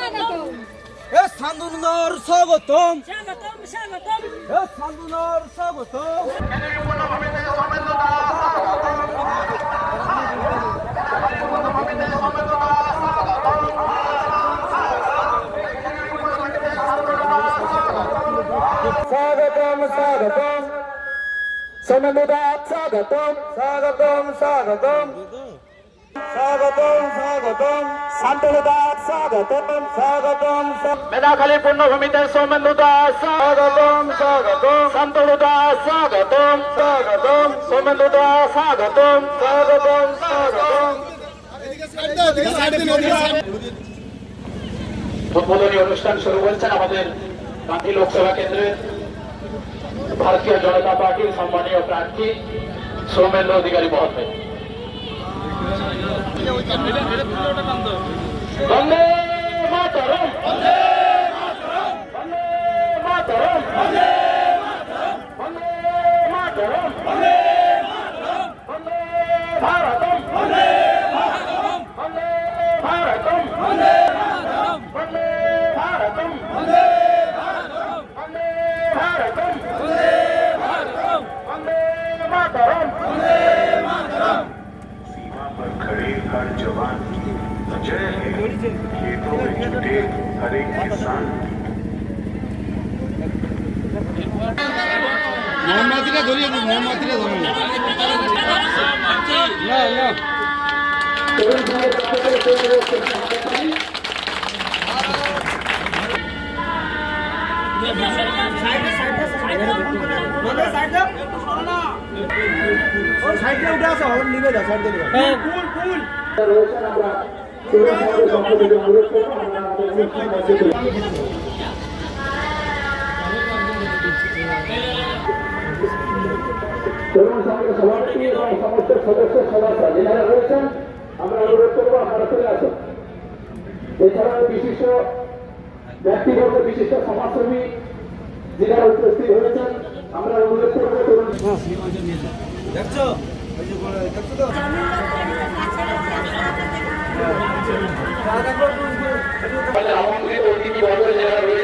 এ সান্দুনার স্বাগতম স্বাগতম স্বাগতম এ সান্দুনার স্বাগতম স্বাগতম স্বাগতম সমন্বদাত স্বাগতম স্বাগতম স্বাগতম স্বাগতম স্বাগতম শান্তনুদাত স্বাগতম স্বাগতম মেধাখালী পূর্ণভূমিতে সৌমেন্দুদাস স্বাগতম স্বাগতম শান্তনুদাস স্বাগতম স্বাগতম সৌমেন্দুদাস স্বাগতম স্বাগতম স্বাগতম উদ্বোধনী অনুষ্ঠান শুরু করছেন আমাদের গান্ধী লোকসভা কেন্দ্রের ভারতীয় জনতা পার্টির সম্মানীয় প্রার্থী সৌমেন্দ্র অধিকারী মহোদয়। বন্দে মাতরম বন্দে মাতরম বন্দে মাতরম বন্দে ভারতম বন্দে ভারতম বন্দে ভারতম বন্দে ভারতম सीमा पर खड़े हर जवान की जय है खेतों में जुटे हर एक किसान মোমবাতিটা ধরিয়ে দিন মোমবাতিটা ধরুন না না সাইডে উঠে আসো নিবে দাও সাইডে নিবে ফুল ফুল রয়েছেন আমরা তরুণ সমাজের পক্ষ থেকে অনুরোধ করব আমরা আমাদের অনুষ্ঠান মঞ্চে তুলে তরুণ সমাজের সভাপতি এবং সমস্ত সদস্য সদস্য যারা রয়েছেন আমরা অনুরোধ করব আপনারা চলে আসুন। এছাড়াও বিশিষ্ট ব্যক্তিগত বিশিষ্ট সমাজসেবী যারা উপস্থিত হয়েছেন আমরা অনুরোধ করব তরুণ দেখছো ওই যে দেখছো তো আমাদের আমন্ত্রিত অতিথি বর্গ যারা রয়েছে